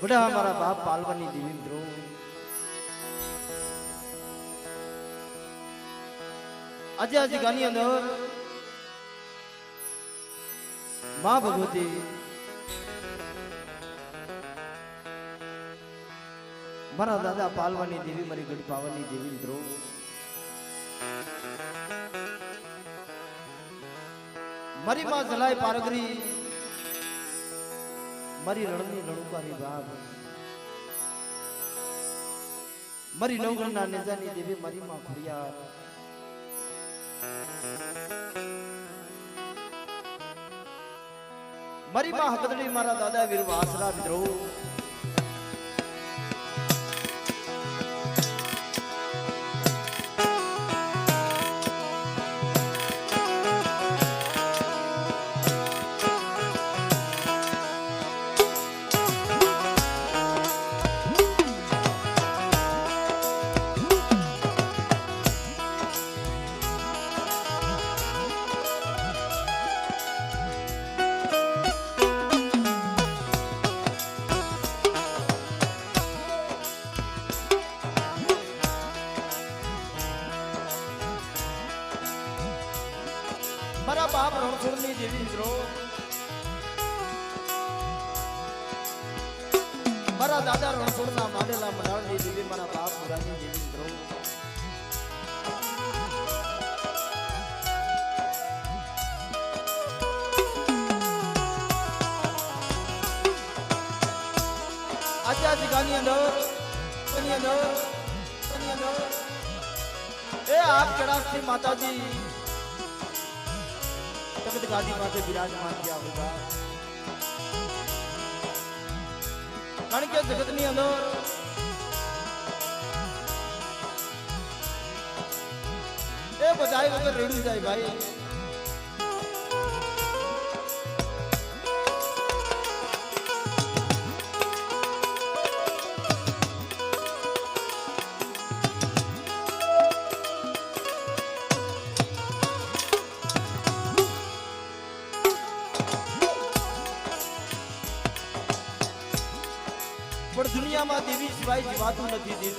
बड़ा हमारा बाप पालवानी देवी मित्रों आज आज गानी अंदर मां भगवती मारा दादा पालवानी देवी मारी गढ़ पावनी देवी मित्रों मारी मां जलाय पारगरी मारी रणनी रणुकारी बाप मारी नवगणना नेजानी देवी मारी मां खुड़िया मारी मां हकदड़ी मारा दादा वीर वासरा मित्रों मारा बाप रणछोड़नी देवी मित्रों मारा दादा रणछोड़ना मानेला मडाळनी देवी मारा बाप मुरानी देवी मित्रों आज गानी अंदर ए आप कड़ासी माताजी तख्त गादी माथे विराजमान किया होगा कारण के जगत ની અંદર એ બધાય વગર રેડું જાય ભાઈ पर दुनिया में देवी सिवाय जीवातु नहीं देवी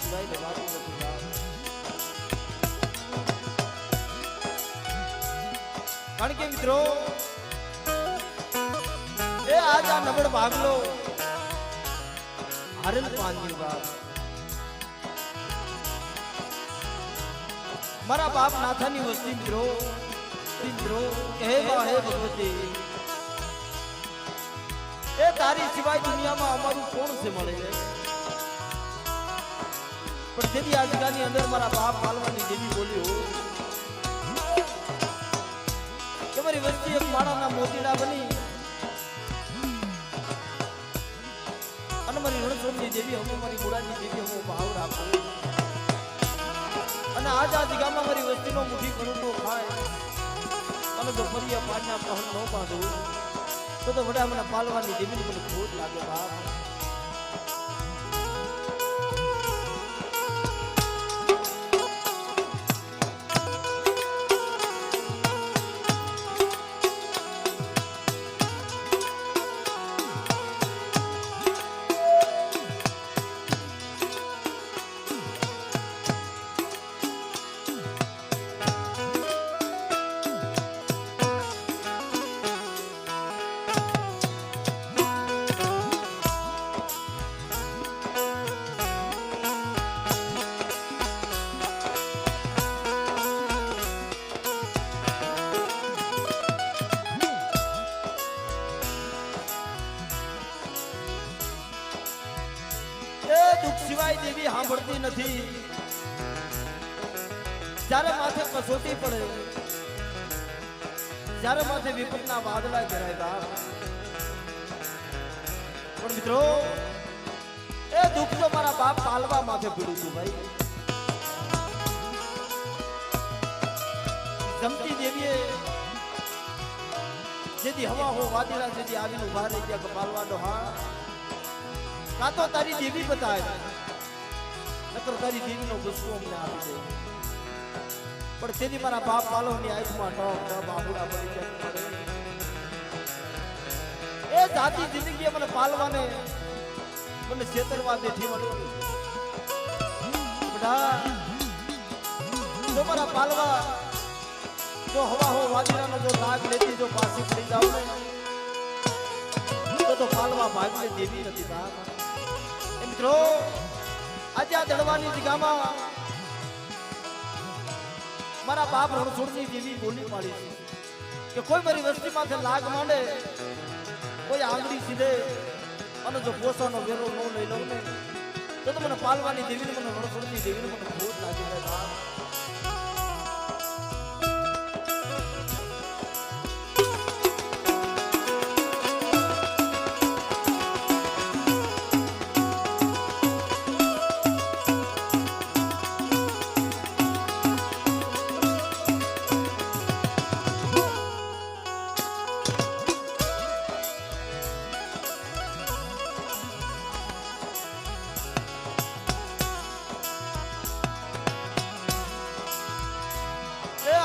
सिवाय जीवातु नहीं कारण के मित्रों ए आज आ नबड़ भागलो हरन पानी बाप मारा बाप नाथानी वस्ती मित्रों कहे हे भगवती ए तारी सिवाय दुनिया में अमरु कौन से मळे पर देवी आजगानी अंदर मारा बाप पालवानी देवी बोली हो कि मारी वस्ती एक माड़ा ना मोतीड़ा बनी अन मारी रणछोड़नी देवी हम मारी गुड़ानी देवी हम भाव राखो अन आज गाम मारी वस्ती नो मुठी करूटो खाए अन जो परिया पाणना पहन नो बांधो तो बड़ा मैंने पालवानी देवी ने खोट लागे बाप दुख सिवाय देवी सांभळती નથી જ્યારે માથે કસોટી પડે જ્યારે માથે વિપતના વાદળા ઘેરાય બાપ પણ મિત્રો એ દુખ તો મારા બાપ પાલવા માથે પડ્યું હતું ભાઈ જમતી દેવીએ જેથી હવા હો વાદળા જેથી આવીને ઉભા રહી ગયા કે પાલવાનો હા का तो तारी देवी बताए नकर तारी देवी नो गुस्सो हमने आपी दे पर तेरी मारा बाप पालो ની આંખમાં ટોક ટોક બાબુડા પડી ગયા એ જાતી જિંદગી મને પાલવાને મને છેતરવા બેઠી વળી બધા જો મારા પાલવા જો હવા હો વાદીરાનો જો લાગ લેતી જો પાછી પડી જાવ ને તો પાલવા ભાગને દેવી નથી બાપ એ મિત્રો આજે આ દડવાની જગ્યામાં મારા બાપ રણછોડની દેવી બોલી પાડી છે કે કોઈ મારી વસ્તી માથે લાગ માંડે કોઈ આંગળી સીધે અને જો પોસાનો વેરો ન લઈ લઉં ને તો મને પાલવાની દેવીને મને રણછોડની દેવીને મને ખોટ લાગી જાય બાપ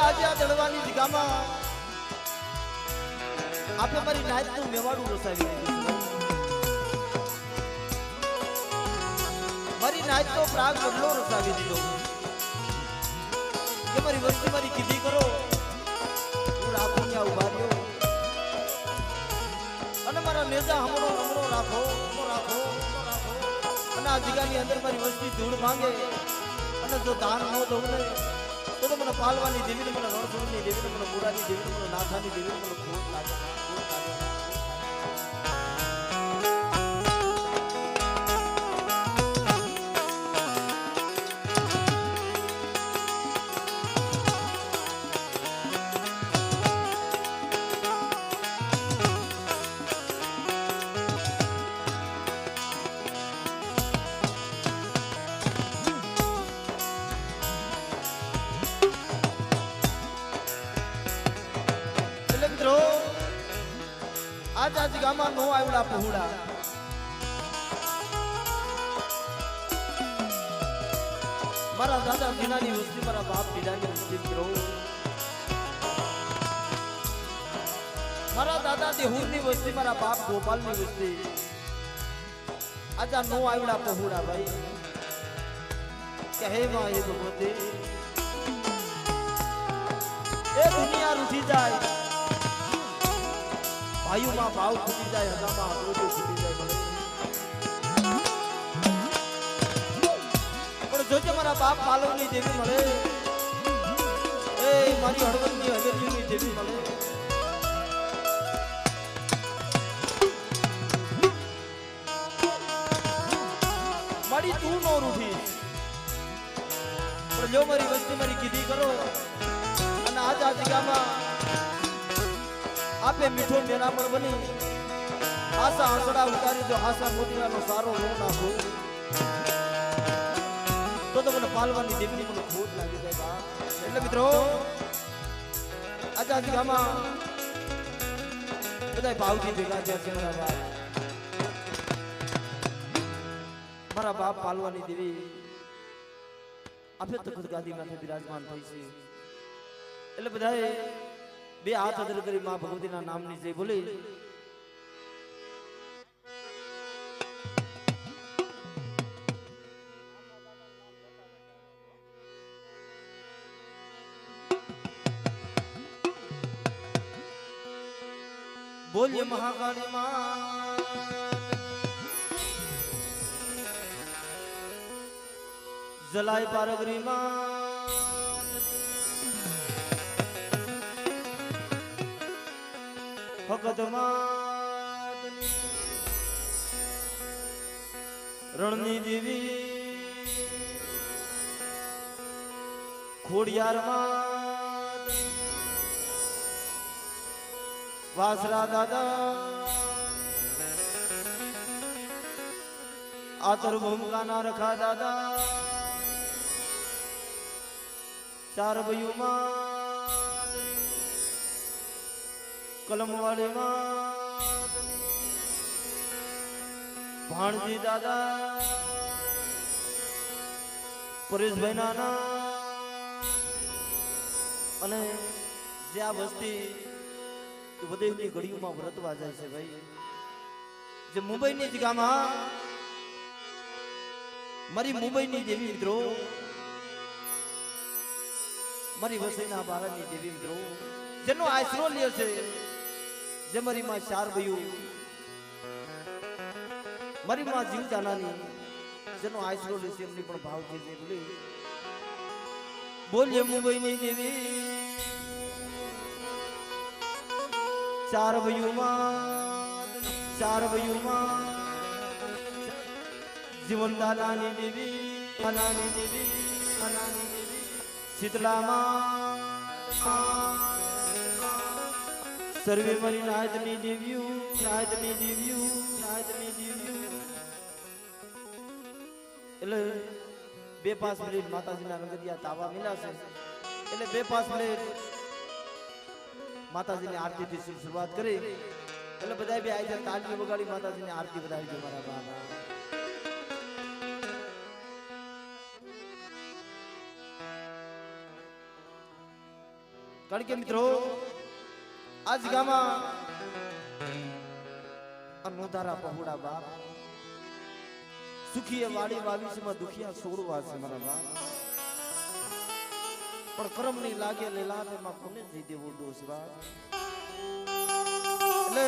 આજે આ દડવાની જગ્યામાં આપણે મારી નાયતનું મેવાડું રસાવી દીધું મારી નાયતનો પ્રાગ બદલો રસાવી દીધો કે મારી વસ્તી મારી કીધી કરો હું રાખું ત્યાં ઉભા રહ્યો અને મારા નેજા હમણો રાખો અને આ જગ્યાની અંદર મારી વસ્તી ધૂળ માંગે અને જો દાન ન દઉં ને તો મને પાલવાની દેવીને મને રણછોડની દેવીને મને મુરાની દેવીને મને નાથાની દેવીને મને ખોટ લાગે આજ ગામમાં નો આવડા પહોળા મારા દાદા જીનાની વસ્તી મારા બાપ જીનાની વસ્તી મિત્રો મારા દાદા દેહુરની વસ્તી મારા બાપ ગોપાલની વસ્તી આજા નો આવડા પહોળા ભાઈ કે હે માં એ ભગવતી એ દુનિયા રૂઠી જાય ભાઈઓમાં ભાવ ખૂટી જાય હગામાં રોજો ખૂટી જાય પણ જોજે મારા બાપ પાલવની દેવી મળે એ મારી હળવદની હવેલીની દેવી મળે મારી તું નો રૂઠી પણ જો મારી વસ્તી મારી કીધી કરો અને આજ આ જગ્યામાં આપે મીઠો મેરા પર બની આશા આંસડા ઉતારી જો આશા મોતીરાનો સારો લો નાખો તો મને પાલવાની દેવીની મને ખોટ લાગી જાય બાપ એટલે મિત્રો આજ ગામમાં બધા ભાવજી ભેગા થયા છે મારા બાપ પાલવાની દેવી આપે તખત ગાદી માથે બિરાજમાન થઈ છે એટલે બધાએ બે હાથ અદર કરી માં ભગવતીના નામની જય બોલી બોલીએ મહાકાળી માં જલાય પારગરી માં ભગત માતની રણની દેવી ખોડિયાર માતની વાસરા દાદા આતર ભૂમકાના રખા દાદા ચાર ભયુમાં કલમવાડી માં ભાણજી દાદા પરેશભાઈ નાના અને જે આ વસ્તી વધેની ઘડીઓમાં વ્રતવા જાય છે ભાઈ જે મુંબઈની જગ્યામાં મારી મુંબઈની દેવી મિત્રો, મારી વસઈના ભારતની દેવી મિત્રો, જેનો આશરો લે છે, જે મારી માં ચાર ભયું, મારી માં જીવ જાનાની, જેનો આશરો લે છે એમની પણ ભાવ છે. બોલીએ મુંબઈની દેવી ચાર ભયુમાં જીવન દાનાની દેવી, અનાની દેવી, અનાની દેવી, શીતળામાં સર્વે મારી નાયતની દેવીઓ, નાયતની દેવીઓ, નાયતની દેવીઓ. એટલે 2-5 મિનિટ માતાજીના રંગરિયા તાવા મિલાશે, એટલે 2-5 મિનિટ માતાજીની આરતીથી શરૂઆત કરી. એટલે બધા બે આવી જાય, તાળી વગાડી માતાજીની આરતી વધાવી છે મારા બાબા. કારણ કે મિત્રો આજ ગામમાં અનોધારા પહોળા બાપ સુખી વાડી 22 દુખિયા 16 છે મારા બાપ. પણ કર્મ ની લાગે લેલા તેમાં કોને જઈ દેવો દોષ બાપ. એટલે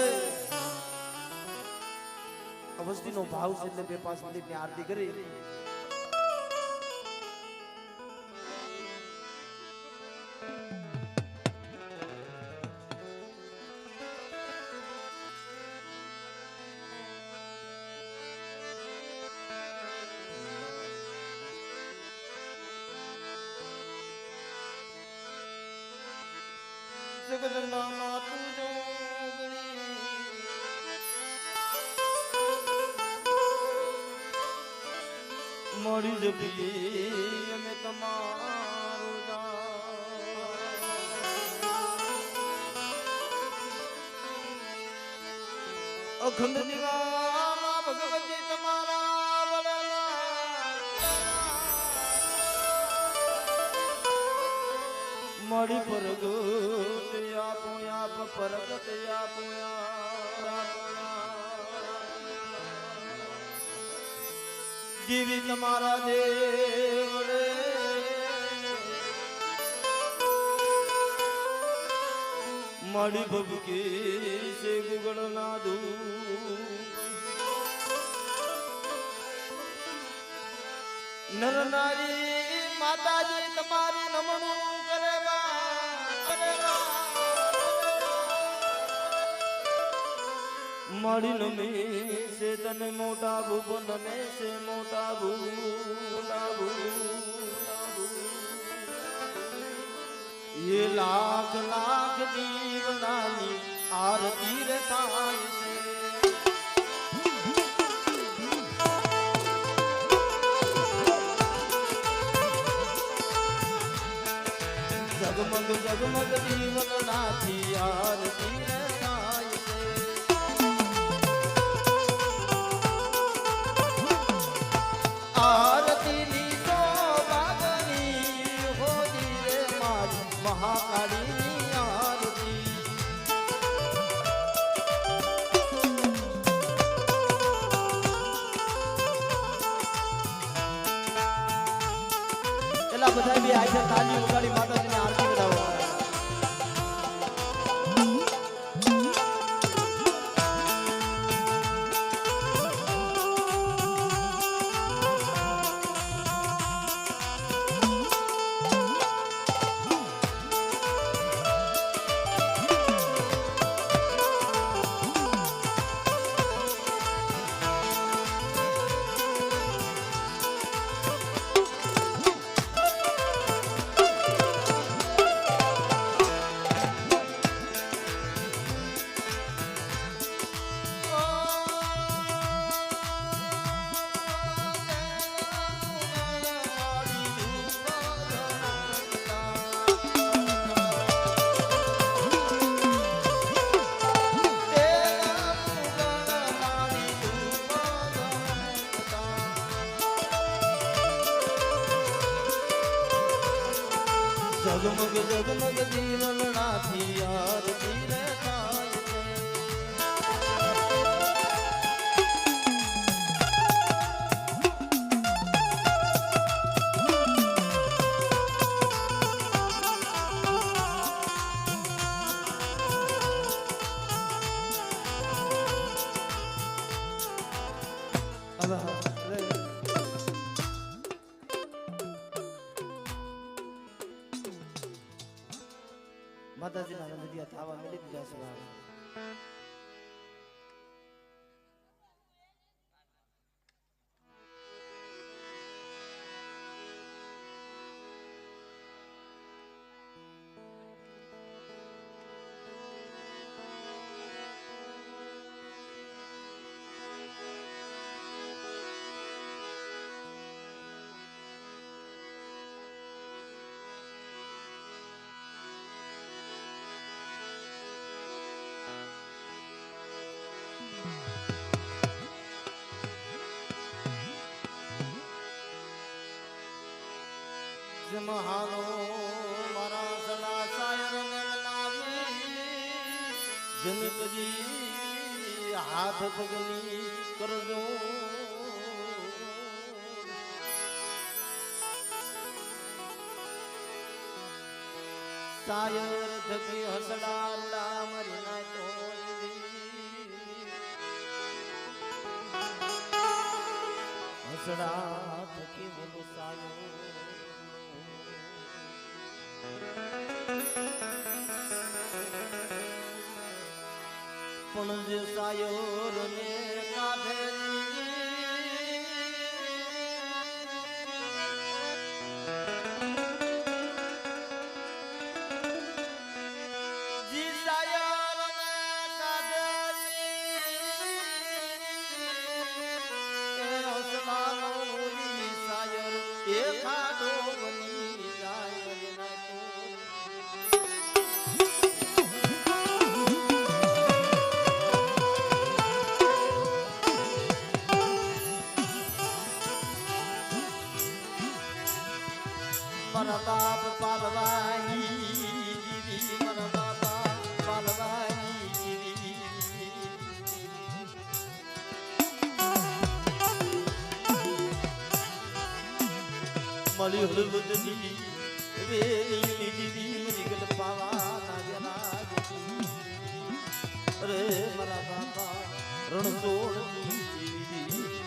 અવસ્થીનો ભાવ છે એટલે 2-5 મિનિટની આરતી કરી. જગદંબા તું જોગણી મળી જપી અમે તમારું અખંડ દીવામાં ભગવતી તમારા મળી પરગટ આપો આપ પરગટ આપો દેવી તમારા દેવડે મળી ભબકી છે ગુગળ ના નર નારી માતાજી તમારું નમણું કરે મળી નમી છે તને મોટા ભૂપન ને છે મોટા એ લાખ લાખ દીવનાની આરતી રે થાય છે. જગમગ જગમગ દીવન નાથી આરતી રે થાય છે. આરતી ની તો વાગની હોદી રે મારી મહાકાળી ની આરતી. એલા બધા બી આજે તાલી વગાડી માતાજીની આરતી કરાવો. માતાજીના નજરિયા થાવા મળી ગયા છે વાહ. મહાનો મારા સદા સાયર ને નાવી જનકજી હાથ પગની કરજો સાયર થકી હસડાલા મરી ના તો હસડા થકી બોલો સાયર પણ જે સાયોર ને કાઢે જી સાયોર ને કાઢે એ હસવાનો સાયર એ ખાડો બની જાય ના તો મારા બાપ પાલવાની દીદી મારા બાપા પાલવાની દીદી મળી હળવદની વેલી દીદી મરી ગલ પાવા નાગેલા અરે મારા બાપા રણછોડની દીદી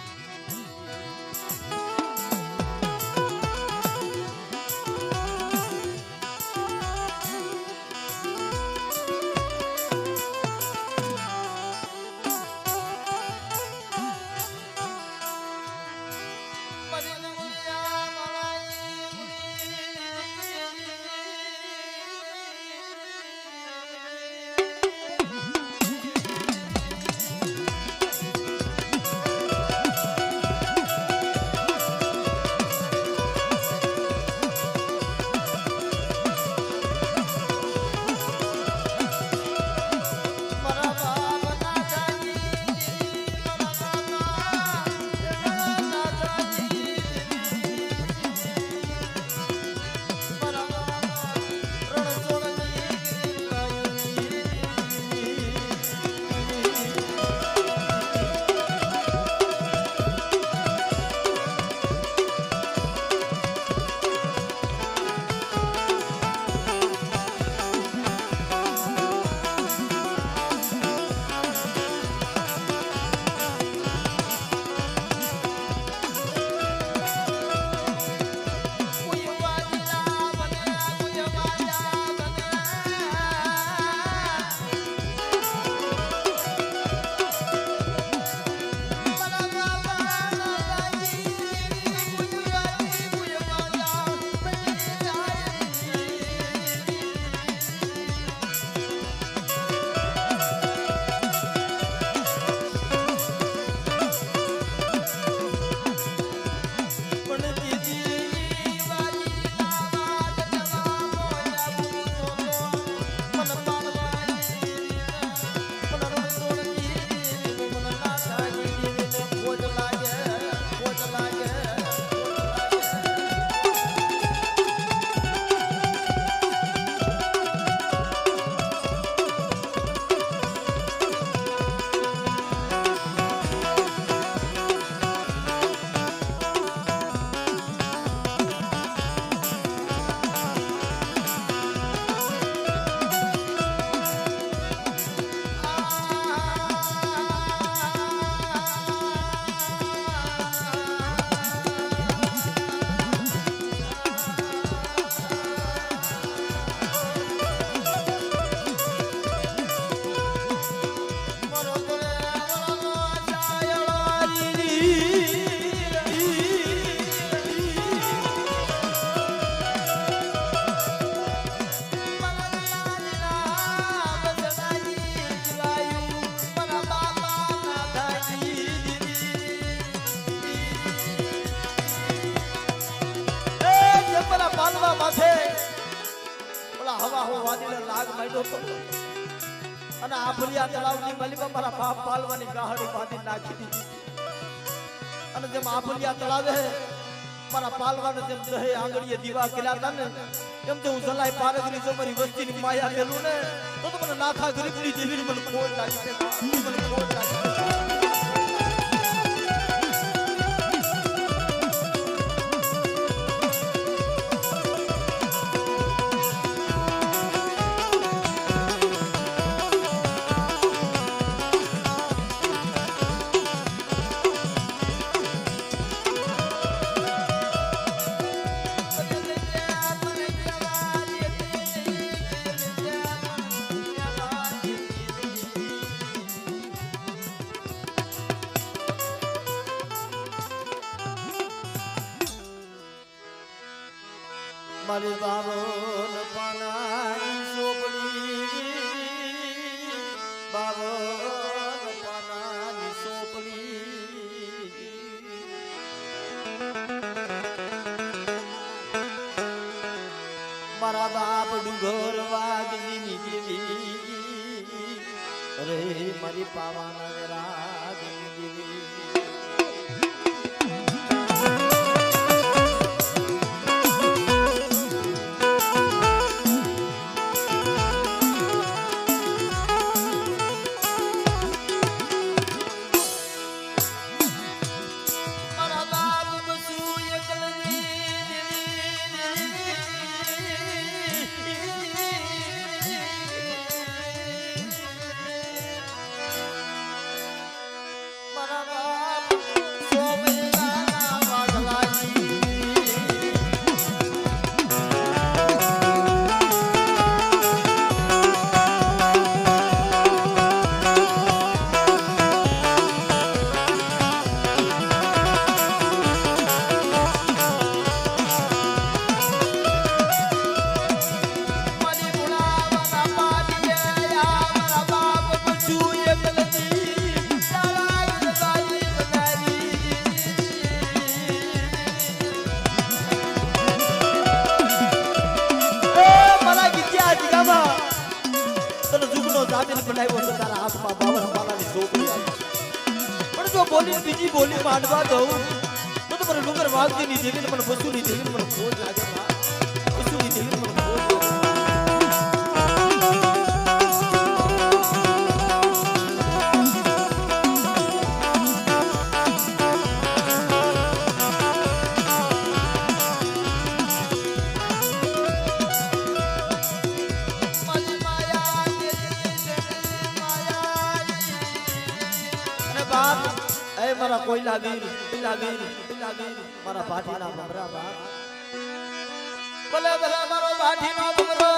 લાગ્યો હતો અને આ ભલિયા તળાવની મલીમાં મારા બાપ પાલવાની ગાહડી બાંધી નાખી દીધી અને જેમ આ ભલિયા તળાવે મારા પાલવાને જેમ દહે આંગળીએ દીવા કર્યા હતા ને એમ તો હું જલાઈ પારગરી જો મારી વસ્તીની માયા લેલું ને તો મને નાથા ગરીબની દેવીને મને ખોટ લાગી છે મને ખોટ લાગી મારી બાવન પાનાની સોપડી બાવન પાનાની સોપડી મારા બાપ ડુંગર વાગની દેવી અરે મારી પાવાના રાગની દેવી બોલી બીજી બોલી માંડવા દઉં તો મને ડુંગર વાગતી ની દેવી મને વસ્તુ ની દેવી મને ખોટ લાગે વસ્તુ ની દેવી મને મારા કોયલા વીર મારા ભાટીના ભમરા બાપ ભલે ભલે મારો ભાટીનો ભમરો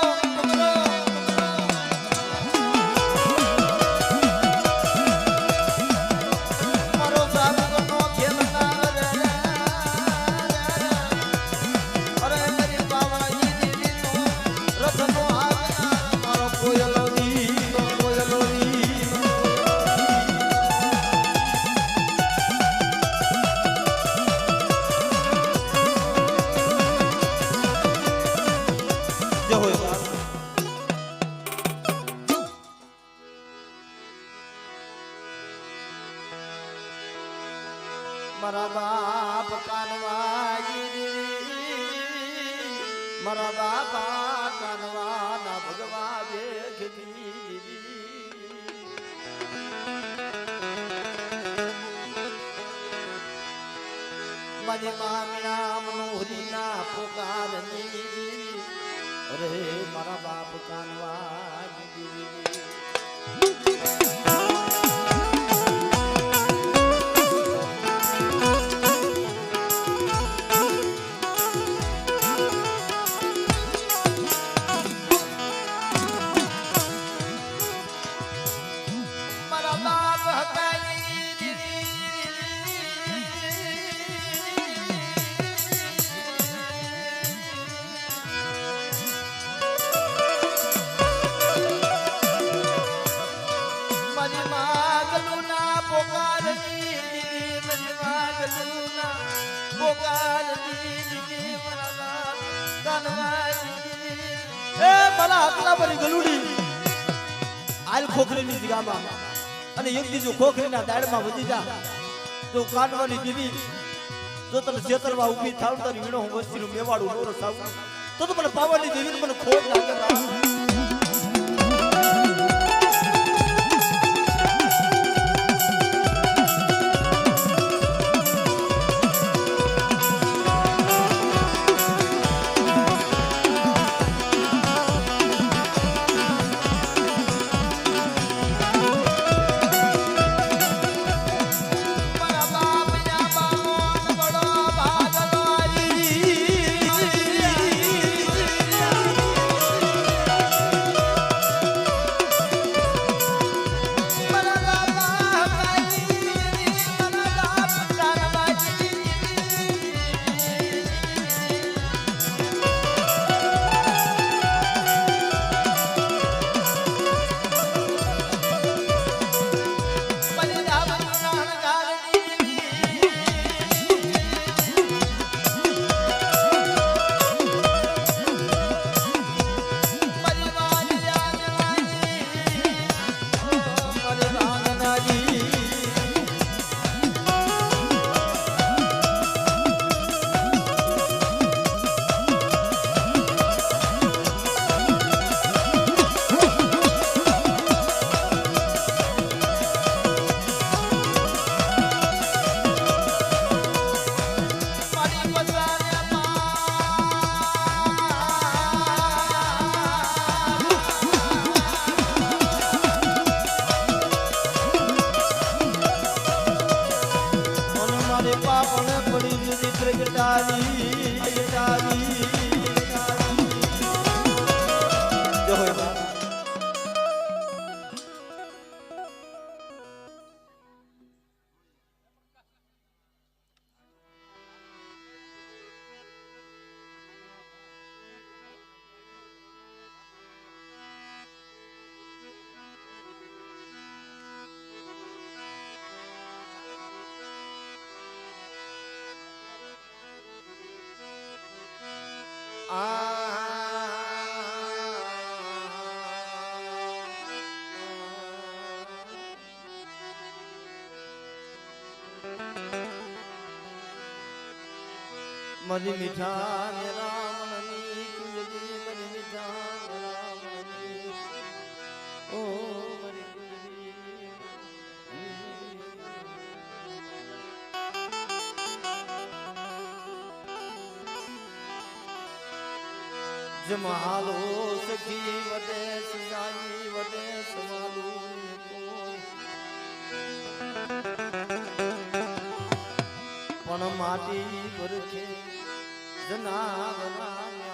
મારો સાગરનો ખેલના અરે મારી પાવાની દીદીનો રથનો આગના મારો કોયલો મારા બાપ કાનવાઈ મારા બાપા કાનવા ના ભગવા દેખની મારી મામીના મનોહરીના પોકારની અરે મારા બાપ કાનવાઈ મારા આટલા બરી ગલુડી હાલ ખોખરીની જગ્યામાં અને એક બીજું ખોખરીના દાડમાં વધી જા જો કાનવાની દીવી જો તને છેતરવા ઊભી થાવ તારી વીણો હું વસ્તીનું મેવાડું નોર સાવ તો મને પાવાની દેવી મને ખોટ લાગે મની મીઠા ને રામની કુંજલી મની મીઠા ને રામની ઓ મની કુંજલી જમાલો સખી વડે સજાઈ વડે સમાલો પણ માટી પરખે જનાવના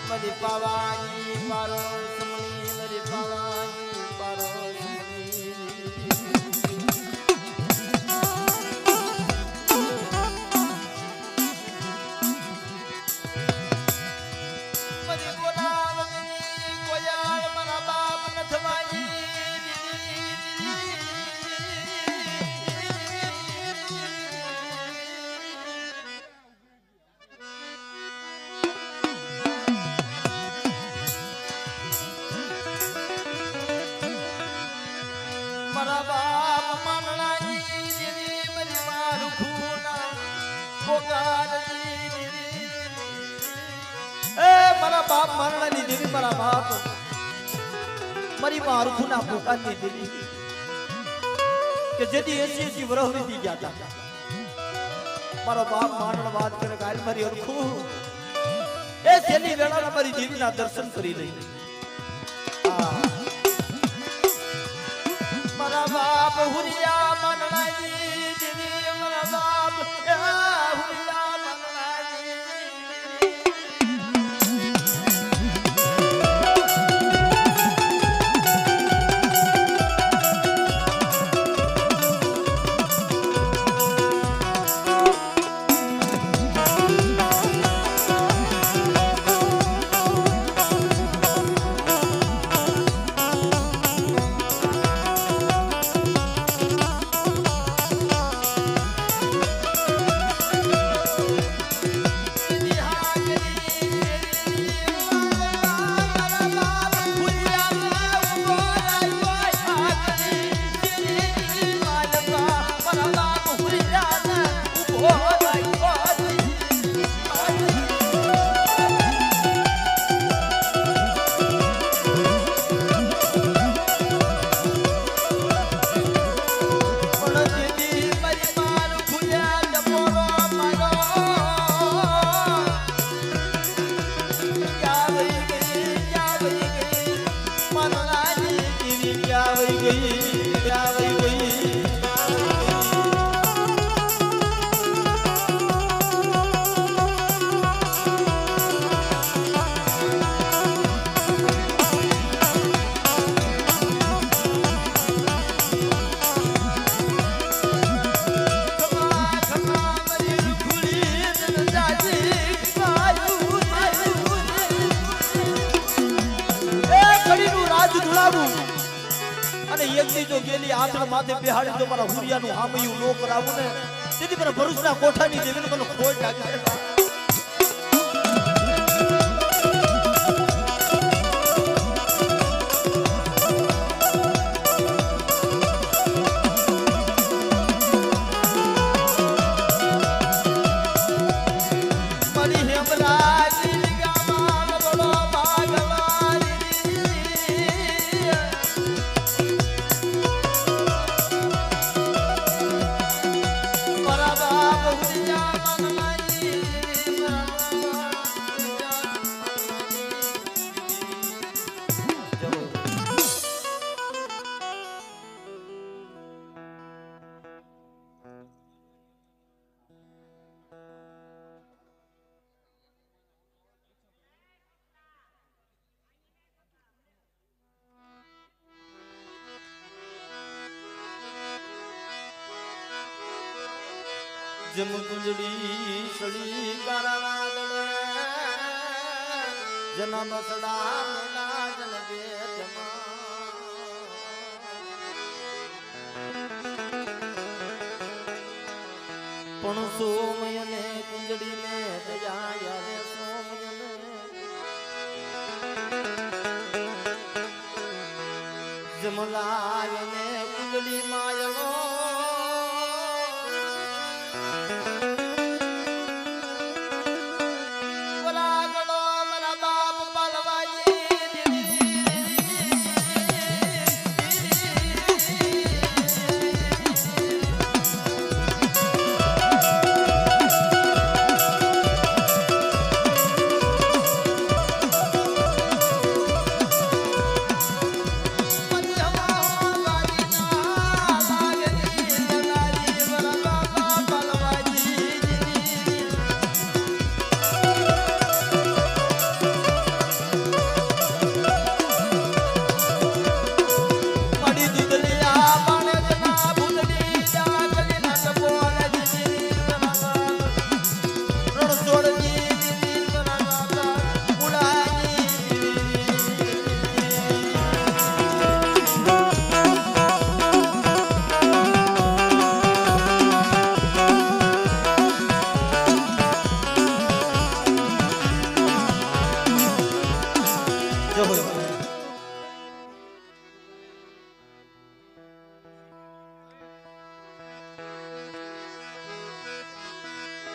મરી પાવાની પારો સમણી મરી પાવાની પારો મારા બાપ માનલાની દેવી મરી મારું ખૂના પોકારની દેવી એ મારા બાપ માનલાની દેવી મારા બાપ મરી મારું ખૂના પોકારની દેવી કે જેથી 80 વર્ષ વીતી ગયા હતા મારો બાપ માનણ વાત કરે ગાલ મારી અરખું એ છેલ્લી વેળાના મારી દેવીના દર્શન કરી લઈ મારા બાપ હુરિયા મનલાજી દેવી મારા બાપ હુરિયા મનલાજી એક દી જો ગેલી આંચળ માથે બેહાડી તો મારા હુરિયાનું હામયું નો કરાવું ને તેથી મારા ભરૂચના કોઠાની જેવીને મને ખોટ લાગી છે. જમ કુંજડી સડી કારાવાદળે જન્મ સડા મેલા જન બેતમાં પણ સોમયને કુંજડીને દયા યારે સોમયને જમલાયને કુંજડી માયનો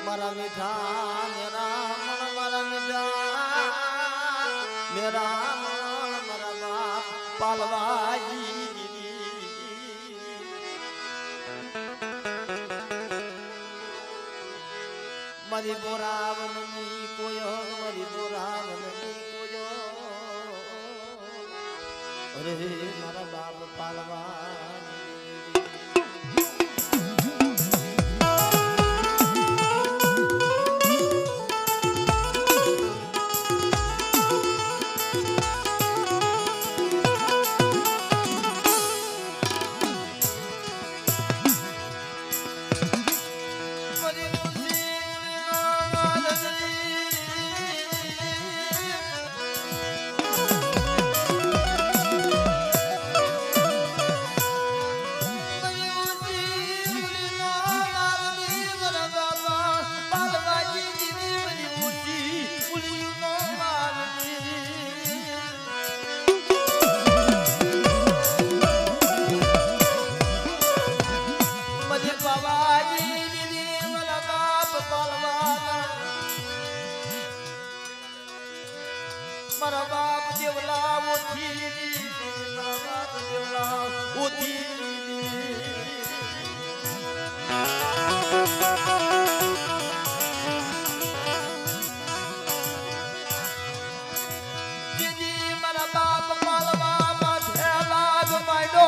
મારા મીઠા મેરા મન મારા મીઠા મેરા મન મારા બાપ પાલવાજી મારી બોરાવનની કોયો મારી બોરાવનની કોયો અરે મારા બાપ પાલવાજી મારા બાપ દેવલા ઓથી મારા બાપ દેવલા ઓથી દીદી મારા બાપ પાલવા માથે લાગ માંડો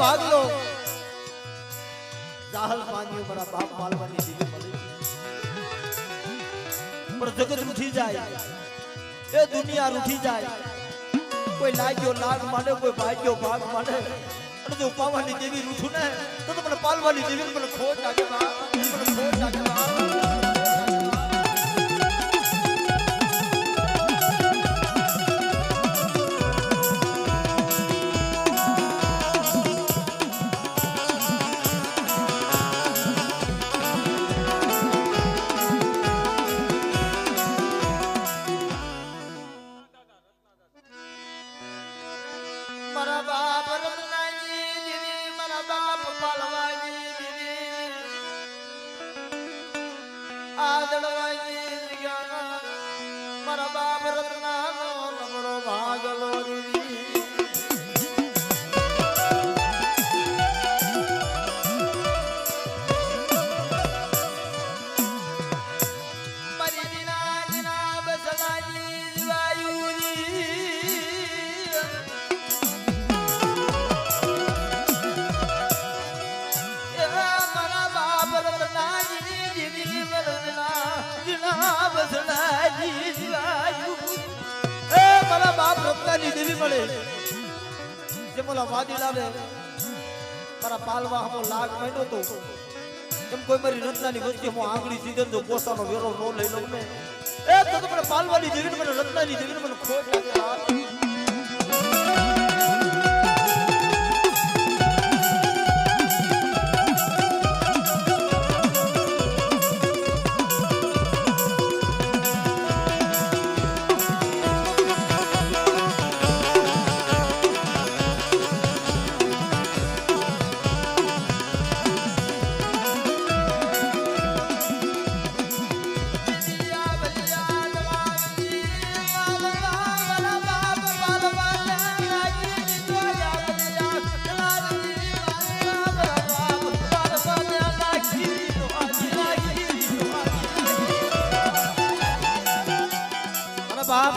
ભાગલો જાહલ પાન્યો મારા બાપ માલવાની દીવી મળી પણ જગત રૂઠી જાય એ દુનિયા રૂઠી જાય કોઈ લાગ્યો લાગ માંડે કોઈ ભાગ્યો ભાગ માંડે અને જો પાવાની દેવી રૂઠું ને તો મને પાલવાની દેવી મને ખોટ લાગે બા મને ખોટ લાગે બા મારા બાપ રત્નાજી દીદી મારા બાપ પાલવાજી દીદી આદળવાજી જગ્યા મારા બાપ રત્નાનો લબડો ભાગલો દીદી મારી દીના દીના બસલાજી જીવાયુજી મારા બાપ રત્નાની દેવી મળે જે મોલા વાદી લાવે મારા પાલવા હમો લાગ મહિનો તો એમ કોઈ મારી રત્નાની વચ્ચે હું આંગળી સીધે તો પોસાનો વેરો નો લઈ લઉં ને એ તો મને પાલવાની દેવી મને રત્નાની દેવી મને ખોટ લાગે બાપ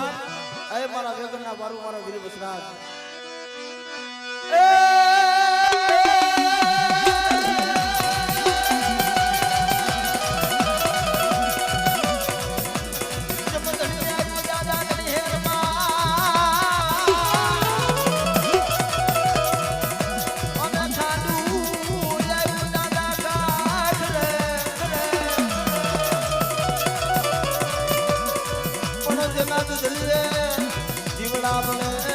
એ મારા વેગનના વારું મારા વીર બસરાજ જીવડા બને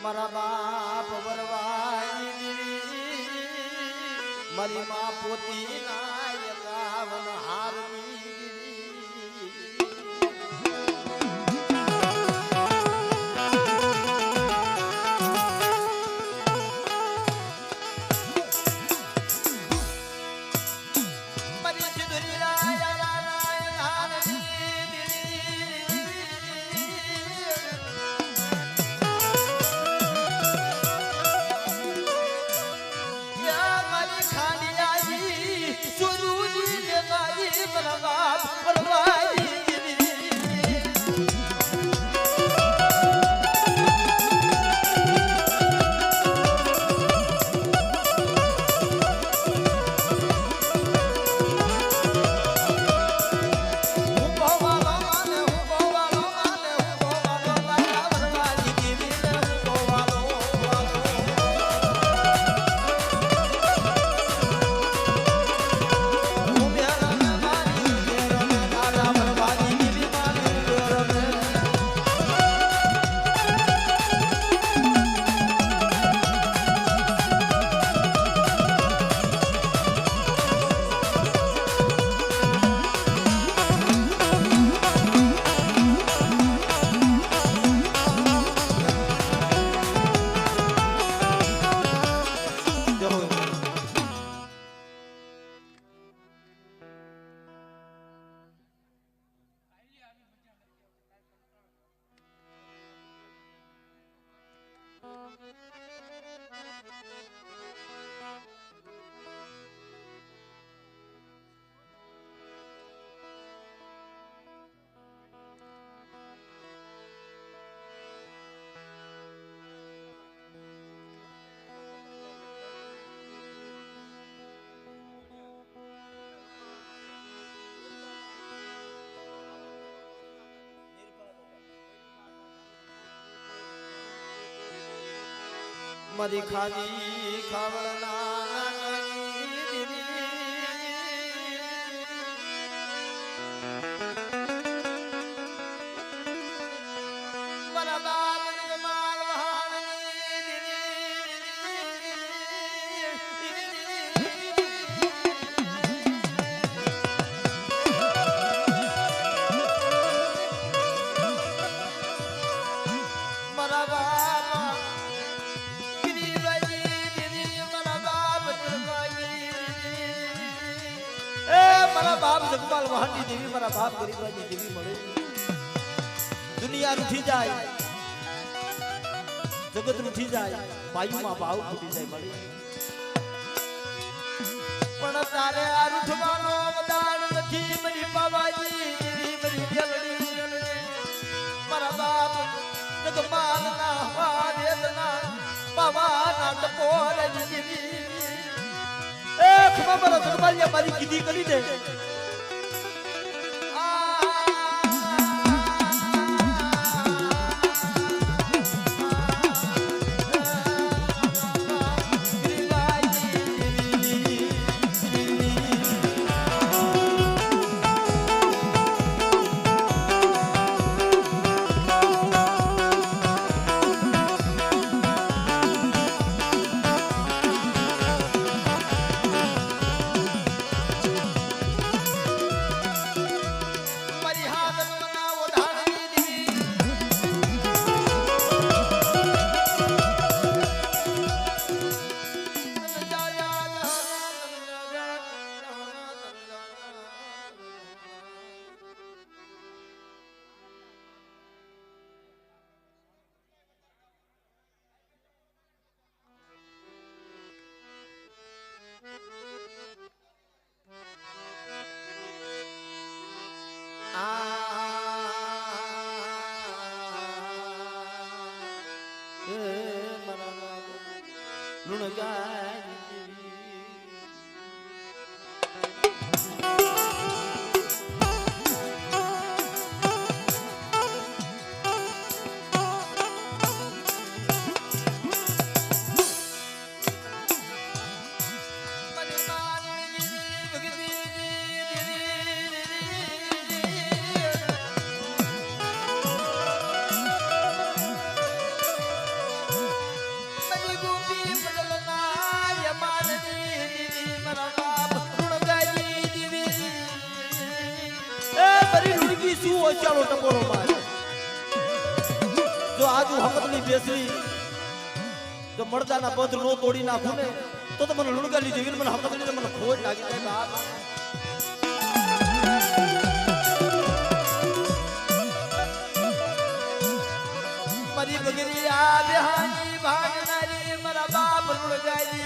મારા બાપ વરવાઈ દીવી મારી માં પોતી નાયકાવન હારની મારી ખાજી ખાવડના નાની દીદી મારા બાપ જમાલ વહાણની મારા બાપ મારા બાપ જગપાલ વહાણની દેવી મારા બાપ ગરીબાની દેવી મળે દુનિયા રૂઠી જાય જગત રૂઠી જાય વાયુમાં ભાવ ફૂટી જાય મળે પણ તારે આ રૂઠવાનો વદાન નથી મરી પાવાજી દેવી મરી ગેલડી મારા બાપ જગપાલના વાદેના પાવાના ટપોર દેવી ખબર જગપાલિયા મારી કીધી કરી દે ચાલો ટકોરો મારે જો આજુ હમતની બેસરી જો મળદાના પદ નો તોડી નાખું ને તો મને લુણગાલી જેવી મને હમતની મને ખોજ લાગી જાય બાપ મારી બગરી આ બેહાની ભાગનારી મારા બાપ લુણગાલી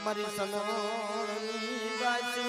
મારી સનોની બાજુ